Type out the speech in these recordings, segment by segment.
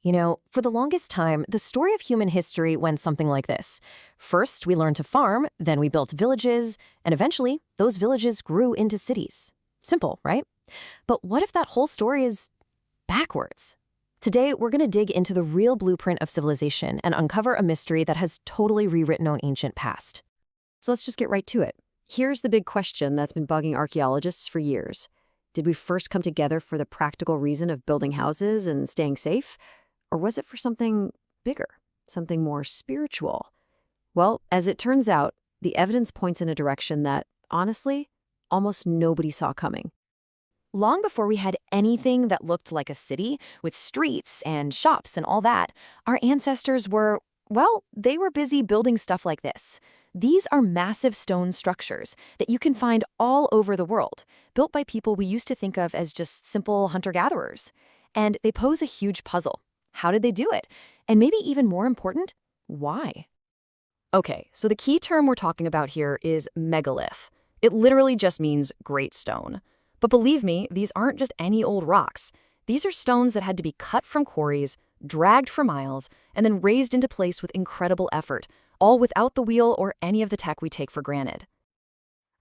For the longest time, the story of human history went something like this. First, we learned to farm, then we built villages, and eventually, those villages grew into cities. Simple, right? But what if that whole story is backwards? Today, we're going to dig into the real blueprint of civilization and uncover a mystery that has totally rewritten our ancient past. So let's just get right to it. Here's the big question that's been bugging archaeologists for years. Did we first come together for the practical reason of building houses and staying safe? Or was it for something bigger, something more spiritual? Well, as it turns out, the evidence points in a direction that, honestly, almost nobody saw coming. Long before we had anything that looked like a city, with streets and shops and all that, our ancestors they were busy building stuff like this. These are massive stone structures that you can find all over the world, built by people we used to think of as just simple hunter-gatherers. And they pose a huge puzzle. How did they do it? And maybe even more important, why? Okay, so the key term we're talking about here is megalith. It literally just means great stone. But believe me, these aren't just any old rocks. These are stones that had to be cut from quarries, dragged for miles, and then raised into place with incredible effort, all without the wheel or any of the tech we take for granted.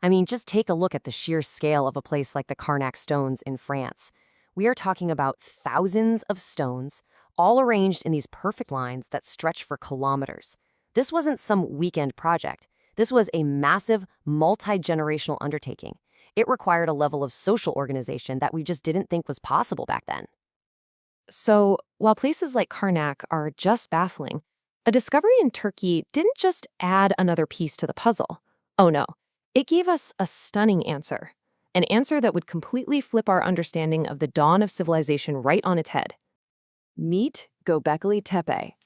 I mean, just take a look at the sheer scale of a place like the Carnac stones in France. We are talking about thousands of stones, all arranged in these perfect lines that stretch for kilometers. This wasn't some weekend project. This was a massive, multi-generational undertaking. It required a level of social organization that we just didn't think was possible back then. So, while places like Karnak are just baffling, a discovery in Turkey didn't just add another piece to the puzzle. Oh no, it gave us a stunning answer. An answer that would completely flip our understanding of the dawn of civilization right on its head. Meet Göbekli Tepe.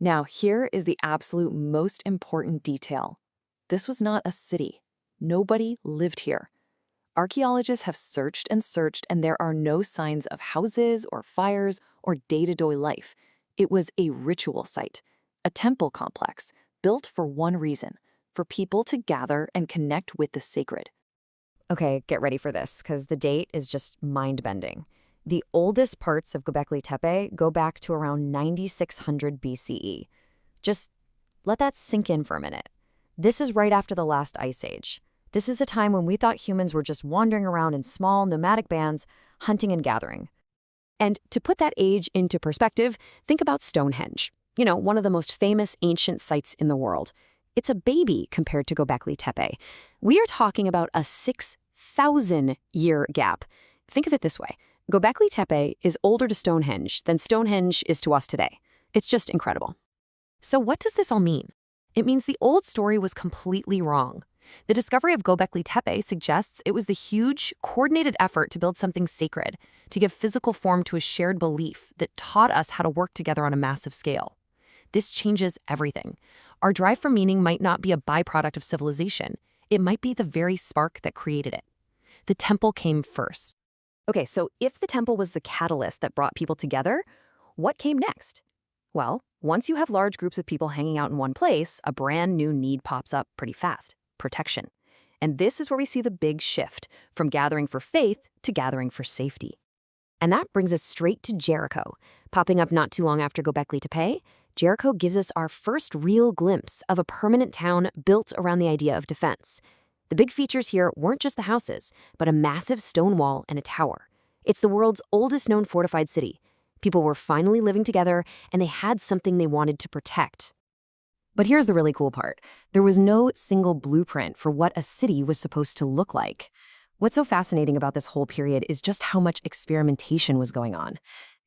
Now, here is the absolute most important detail. This was not a city. Nobody lived here. Archaeologists have searched, and there are no signs of houses or fires or day-to-day life. It was a ritual site, a temple complex, built for one reason, for people to gather and connect with the sacred. Okay, get ready for this, because the date is just mind-bending. The oldest parts of Göbekli Tepe go back to around 9600 BCE. Just let that sink in for a minute. This is right after the last ice age. This is a time when we thought humans were just wandering around in small, nomadic bands, hunting and gathering. And to put that age into perspective, think about Stonehenge, one of the most famous ancient sites in the world. It's a baby compared to Göbekli Tepe. We are talking about a 6,000-year gap. Think of it this way. Göbekli Tepe is older to Stonehenge than Stonehenge is to us today. It's just incredible. So what does this all mean? It means the old story was completely wrong. The discovery of Göbekli Tepe suggests it was the huge, coordinated effort to build something sacred, to give physical form to a shared belief that taught us how to work together on a massive scale. This changes everything. Our drive for meaning might not be a byproduct of civilization. It might be the very spark that created it. The temple came first. Okay, so if the temple was the catalyst that brought people together, what came next? Well, once you have large groups of people hanging out in one place, a brand new need pops up pretty fast: protection. And this is where we see the big shift from gathering for faith to gathering for safety. And that brings us straight to Jericho. Popping up not too long after Göbekli Tepe, Jericho gives us our first real glimpse of a permanent town built around the idea of defense. The big features here weren't just the houses, but a massive stone wall and a tower. It's the world's oldest known fortified city. People were finally living together, and they had something they wanted to protect. But here's the really cool part. There was no single blueprint for what a city was supposed to look like. What's so fascinating about this whole period is just how much experimentation was going on.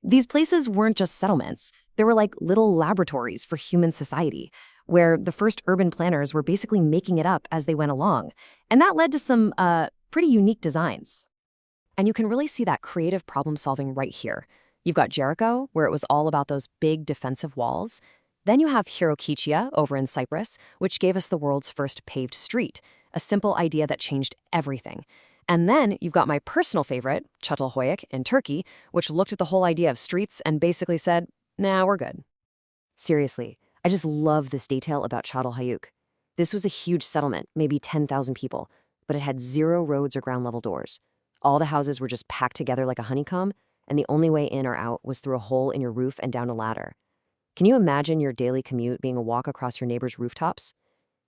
These places weren't just settlements. They were like little laboratories for human society, where the first urban planners were basically making it up as they went along. And that led to some pretty unique designs. And you can really see that creative problem solving right here. You've got Jericho, where it was all about those big defensive walls. Then you have Hirokitia over in Cyprus, which gave us the world's first paved street, a simple idea that changed everything. And then you've got my personal favorite, Çatalhöyük in Turkey, which looked at the whole idea of streets and basically said, nah, we're good. Seriously, I just love this detail about Çatalhöyük. This was a huge settlement, maybe 10,000 people, but it had 0 roads or ground level doors. All the houses were just packed together like a honeycomb, and the only way in or out was through a hole in your roof and down a ladder. Can you imagine your daily commute being a walk across your neighbor's rooftops?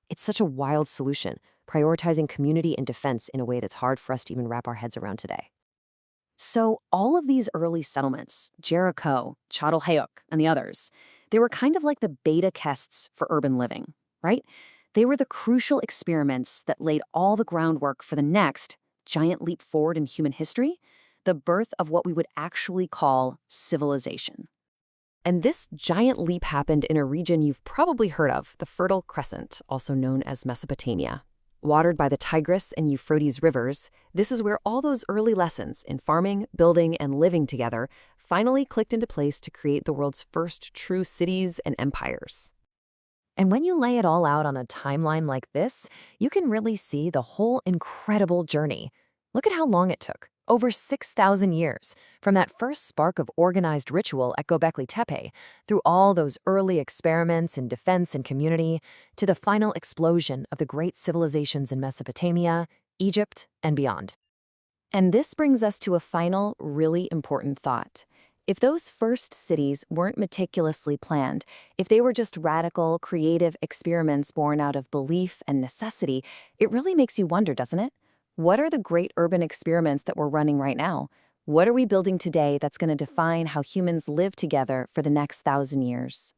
It's such a wild solution, prioritizing community and defense in a way that's hard for us to even wrap our heads around today. So all of these early settlements, Jericho, Chadalhayuk, and the others, they were kind of like the beta tests for urban living, right? They were the crucial experiments that laid all the groundwork for the next giant leap forward in human history, the birth of what we would actually call civilization. And this giant leap happened in a region you've probably heard of, the Fertile Crescent, also known as Mesopotamia. Watered by the Tigris and Euphrates rivers, this is where all those early lessons in farming, building, and living together finally clicked into place to create the world's first true cities and empires. And when you lay it all out on a timeline like this, you can really see the whole incredible journey. Look at how long it took. Over 6,000 years, from that first spark of organized ritual at Göbekli Tepe, through all those early experiments in defense and community, to the final explosion of the great civilizations in Mesopotamia, Egypt, and beyond. And this brings us to a final, really important thought. If those first cities weren't meticulously planned, if they were just radical, creative experiments born out of belief and necessity, it really makes you wonder, doesn't it? What are the great urban experiments that we're running right now? What are we building today that's going to define how humans live together for the next 1,000 years?